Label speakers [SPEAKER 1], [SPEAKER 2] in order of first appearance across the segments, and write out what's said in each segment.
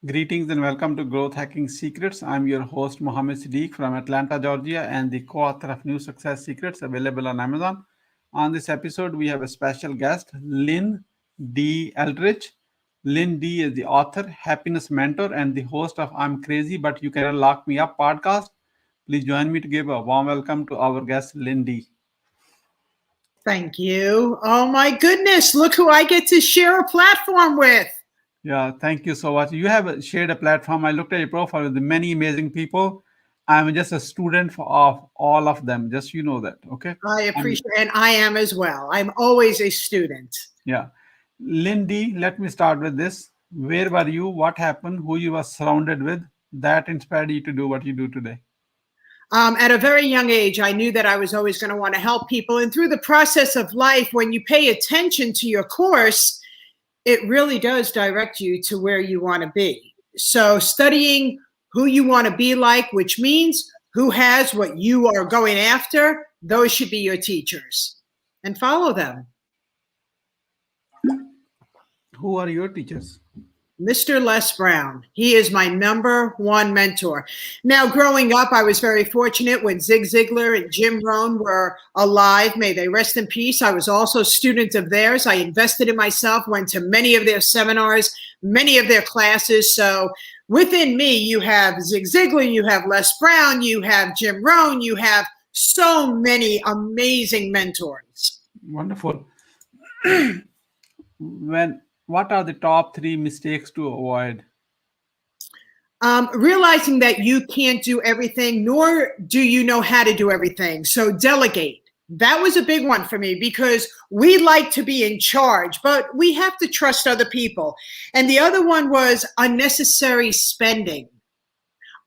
[SPEAKER 1] Greetings and welcome to Growth Hacking Secrets. I'm your host Mohammed Siddique from Atlanta, Georgia, and the co-author of New Success Secrets available on Amazon. On this episode, we have a special guest, Lyn-Dee Eldridge. Lyn-Dee is the author, happiness mentor, and the host of I'm Crazy But You Cannot Lock Me Up podcast. Please join me to give a warm welcome to our guest, Lyn-Dee.
[SPEAKER 2] Thank you. Oh my goodness, look who I get to share a platform with.
[SPEAKER 1] Yeah, thank you so much. You have shared a platform. I looked at your profile with many amazing people. I'm just a student of all of them. Just you know that, okay?
[SPEAKER 2] I appreciate it, and I am as well. I'm always a student.
[SPEAKER 1] Yeah. Lyn-Dee, let me start with this. Where were you? What happened? Who you were surrounded with? That inspired you to do what you do today.
[SPEAKER 2] At a very young age, I knew that I was always going to want to help people. And through the process of life, when you pay attention to your course, it really does direct you to where you want to be. So studying who you want to be like, which means who has what you are going after, those should be your teachers. And follow them.
[SPEAKER 1] Who are your teachers?
[SPEAKER 2] Mr. Les Brown. He is my number one mentor. Now, growing up, I was very fortunate when Zig Ziglar and Jim Rohn were alive. May they rest in peace. I was also a student of theirs. I invested in myself, went to many of their seminars, many of their classes. So within me, you have Zig Ziglar, you have Les Brown, you have Jim Rohn, you have so many amazing mentors.
[SPEAKER 1] Wonderful. What are the top 3 mistakes to avoid?
[SPEAKER 2] Realizing that you can't do everything, nor do you know how to do everything. So delegate. That was a big one for me because we like to be in charge, but we have to trust other people. And the other one was unnecessary spending.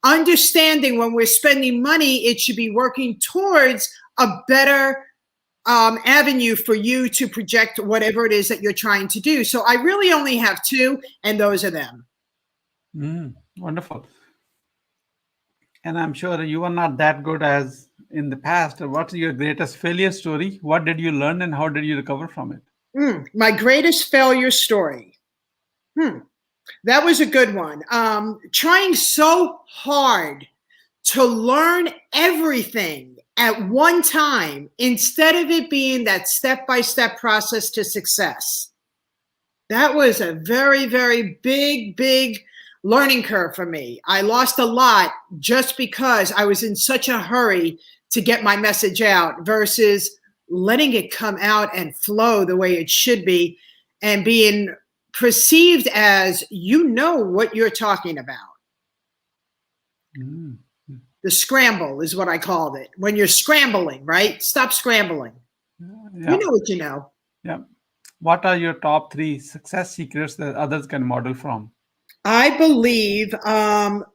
[SPEAKER 2] Understanding when we're spending money, it should be working towards a better avenue for you to project whatever it is that you're trying to do. So I really only have 2, and those are them.
[SPEAKER 1] Wonderful. And I'm sure you are not that good as in the past. What's your greatest failure story? What did you learn and how did you recover from it?
[SPEAKER 2] My greatest failure story. That was a good one. Trying so hard to learn everything at one time, instead of it being that step-by-step process to success. That was a very, very big learning curve for me. I lost a lot just because I was in such a hurry to get my message out versus letting it come out and flow the way it should be and being perceived as you know what you're talking about. The scramble is what I called it. When you're scrambling, right? Stop scrambling. Yeah. You know what you know.
[SPEAKER 1] Yeah. What are your top 3 success secrets that others can model from?
[SPEAKER 2] I believe,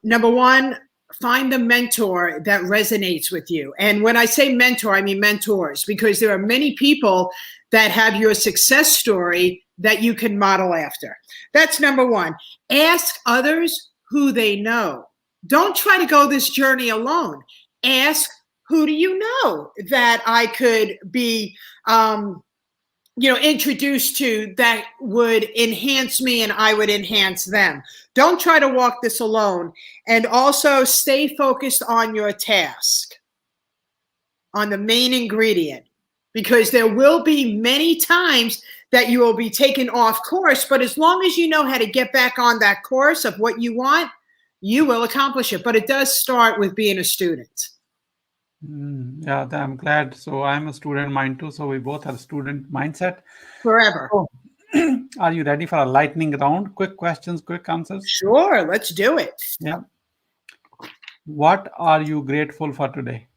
[SPEAKER 2] number one, find the mentor that resonates with you. And when I say mentor, I mean mentors, because there are many people that have your success story that you can model after. That's number one. Ask others who they know. Don't try to go this journey alone. Ask, who do you know that I could be, introduced to that would enhance me and I would enhance them. Don't try to walk this alone. And also stay focused on your task, on the main ingredient, because there will be many times that you will be taken off course. But as long as you know how to get back on that course of what you want, you will accomplish it. But it does start with being a student.
[SPEAKER 1] Yeah, I'm glad. So I'm a student mind too. So we both have student mindset.
[SPEAKER 2] Forever.
[SPEAKER 1] So, are you ready for a lightning round? Quick questions, quick answers.
[SPEAKER 2] Sure, let's do it.
[SPEAKER 1] Yeah. What are you grateful for today?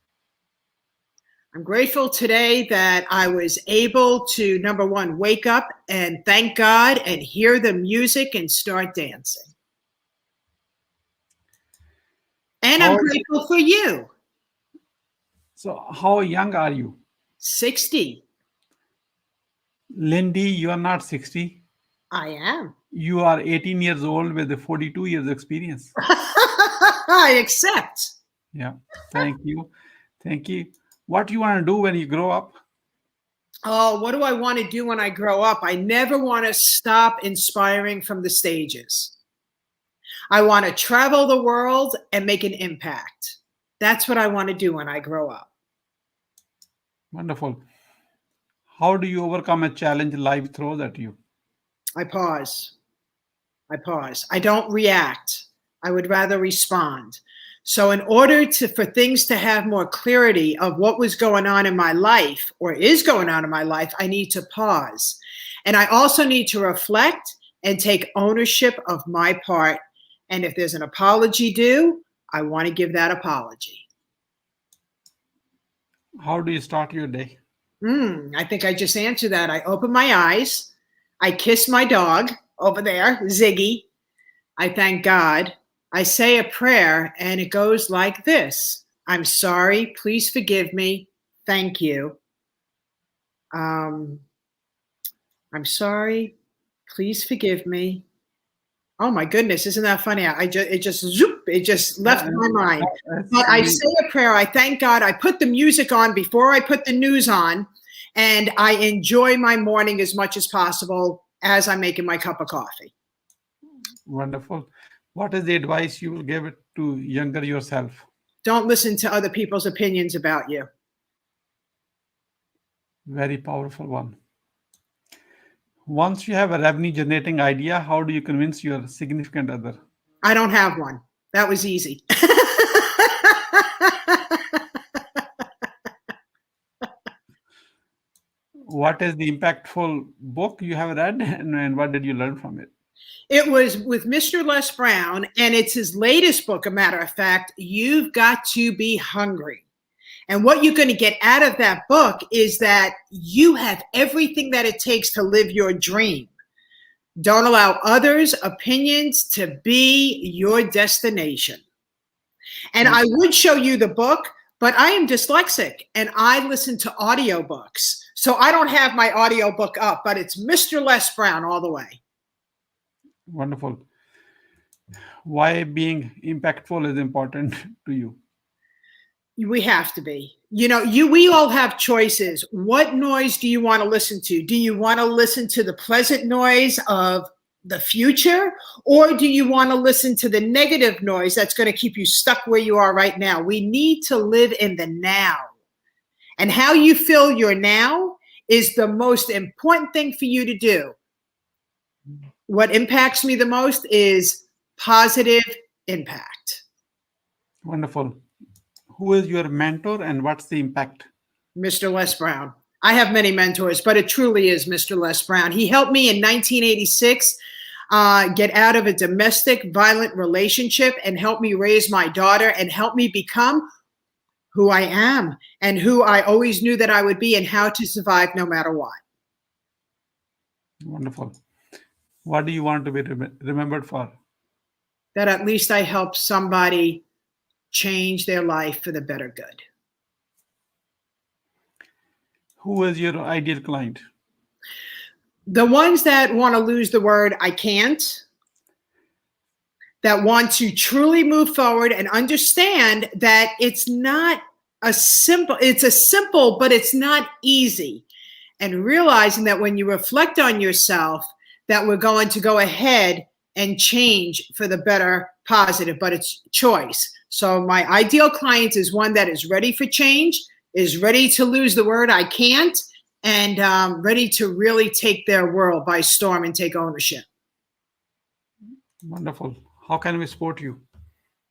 [SPEAKER 2] I'm grateful today that I was able to, number one, wake up and thank God and hear the music and start dancing. And I'm grateful for you.
[SPEAKER 1] So how young are you?
[SPEAKER 2] 60.
[SPEAKER 1] Lyn-Dee, you are not 60.
[SPEAKER 2] I am.
[SPEAKER 1] You are 18 years old with a 42 years experience.
[SPEAKER 2] I accept.
[SPEAKER 1] Yeah. Thank you. Thank you. What do you want to do when you grow up?
[SPEAKER 2] Oh, what do I want to do when I grow up? I never want to stop inspiring from the stages. I want to travel the world and make an impact. That's what I want to do when I grow up.
[SPEAKER 1] Wonderful. How do you overcome a challenge life throws at you?
[SPEAKER 2] I pause. I don't react. I would rather respond. So in order for things to have more clarity of what was going on in my life or is going on in my life, I need to pause. And I also need to reflect and take ownership of my part. And if there's an apology due, I want to give that apology.
[SPEAKER 1] How do you start your day?
[SPEAKER 2] I think I just answered that. I open my eyes. I kiss my dog over there, Ziggy. I thank God. I say a prayer, and it goes like this. I'm sorry. Please forgive me. Thank you. I'm sorry. Please forgive me. Oh my goodness, isn't that funny? It just left my mind. But I say a prayer. I thank God. I put the music on before I put the news on, and I enjoy my morning as much as possible as I'm making my cup of coffee.
[SPEAKER 1] Wonderful. What is the advice you will give it to younger yourself?
[SPEAKER 2] Don't listen to other people's opinions about you.
[SPEAKER 1] Very powerful one. Once you have a revenue generating idea, how do you convince your significant other?
[SPEAKER 2] I don't have one. That was easy.
[SPEAKER 1] What is the impactful book you have read, and what did you learn from it?
[SPEAKER 2] It was with Mr. Les Brown, and it's his latest book, a matter of fact, You've Got to Be Hungry. And what you're going to get out of that book is that you have everything that it takes to live your dream. Don't allow others' opinions to be your destination. And I would show you the book, but I am dyslexic and I listen to audiobooks. So I don't have my audiobook up, but it's Mr. Les Brown all the way.
[SPEAKER 1] Wonderful. Why being impactful is important to you?
[SPEAKER 2] We have to be. We all have choices. What noise do you want to listen to? Do you want to listen to the pleasant noise of the future, or do you want to listen to the negative noise that's going to keep you stuck where you are right now? We need to live in the now. And how you feel your now is the most important thing for you to do. What impacts me the most is positive impact.
[SPEAKER 1] Wonderful. Who is your mentor and what's the impact?
[SPEAKER 2] Mr. Les Brown. I have many mentors, but it truly is Mr. Les Brown. He helped me in 1986 get out of a domestic violent relationship and help me raise my daughter and help me become who I am and who I always knew that I would be and how to survive no matter what.
[SPEAKER 1] Wonderful. What do you want to be remembered for?
[SPEAKER 2] That at least I helped somebody change their life for the better good.
[SPEAKER 1] Who is your ideal client?
[SPEAKER 2] The ones that want to lose the word I can't, that want to truly move forward and understand that it's a simple, but it's not easy. And realizing that when you reflect on yourself, that we're going to go ahead and change for the better, positive, but it's choice. So my ideal client is one that is ready for change, is ready to lose the word I can't, and ready to really take their world by storm and take ownership.
[SPEAKER 1] Wonderful. How can we support you?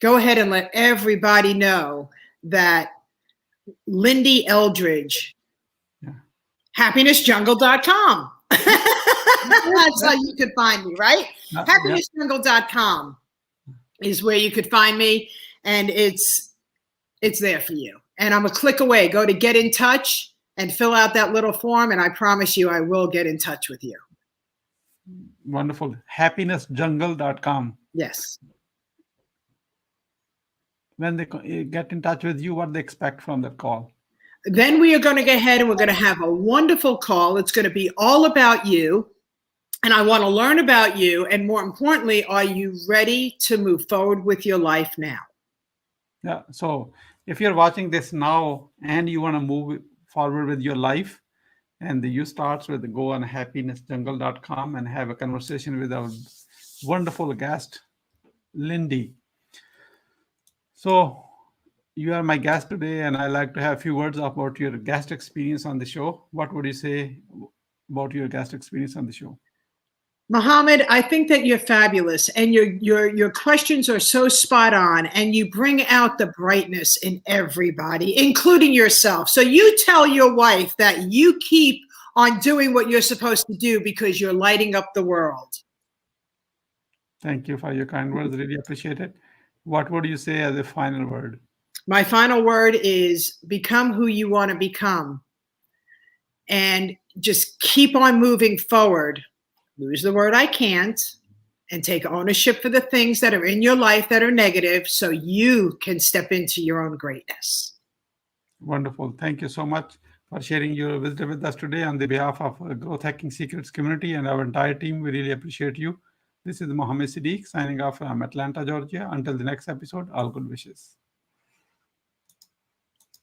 [SPEAKER 2] Go ahead and let everybody know that Lyn-Dee Eldridge, happinessjungle.com. That's how you could find me, right? Happinessjungle.com is where you could find me, and it's there for you. And I'm a click away. Go to Get in Touch and fill out that little form, and I promise you I will get in touch with you.
[SPEAKER 1] Wonderful. Happinessjungle.com.
[SPEAKER 2] Yes.
[SPEAKER 1] When they get in touch with you, what they expect from that call?
[SPEAKER 2] Then we are going to go ahead and we're going to have a wonderful call. It's going to be all about you. And I want to learn about you. And more importantly, are you ready to move forward with your life now?
[SPEAKER 1] Yeah. So if you're watching this now and you want to move forward with your life, and you start with go on happinessjungle.com and have a conversation with our wonderful guest, Lyn-Dee. So you are my guest today, and I like to have a few words about your guest experience on the show. What would you say about your guest experience on the show?
[SPEAKER 2] Muhammad, I think that you're fabulous, and your questions are so spot on, and you bring out the brightness in everybody, including yourself. So you tell your wife that you keep on doing what you're supposed to do because you're lighting up the world.
[SPEAKER 1] Thank you for your kind words. Really appreciate it. What would you say as a final word?
[SPEAKER 2] My final word is become who you want to become, and just keep on moving forward. Lose the word I can't, and take ownership for the things that are in your life that are negative so you can step into your own greatness.
[SPEAKER 1] Wonderful. Thank you so much for sharing your wisdom with us today on the behalf of Growth Hacking Secrets community and our entire team. We really appreciate you. This is Mohammed Siddique signing off from Atlanta, Georgia. Until the next episode, all good wishes.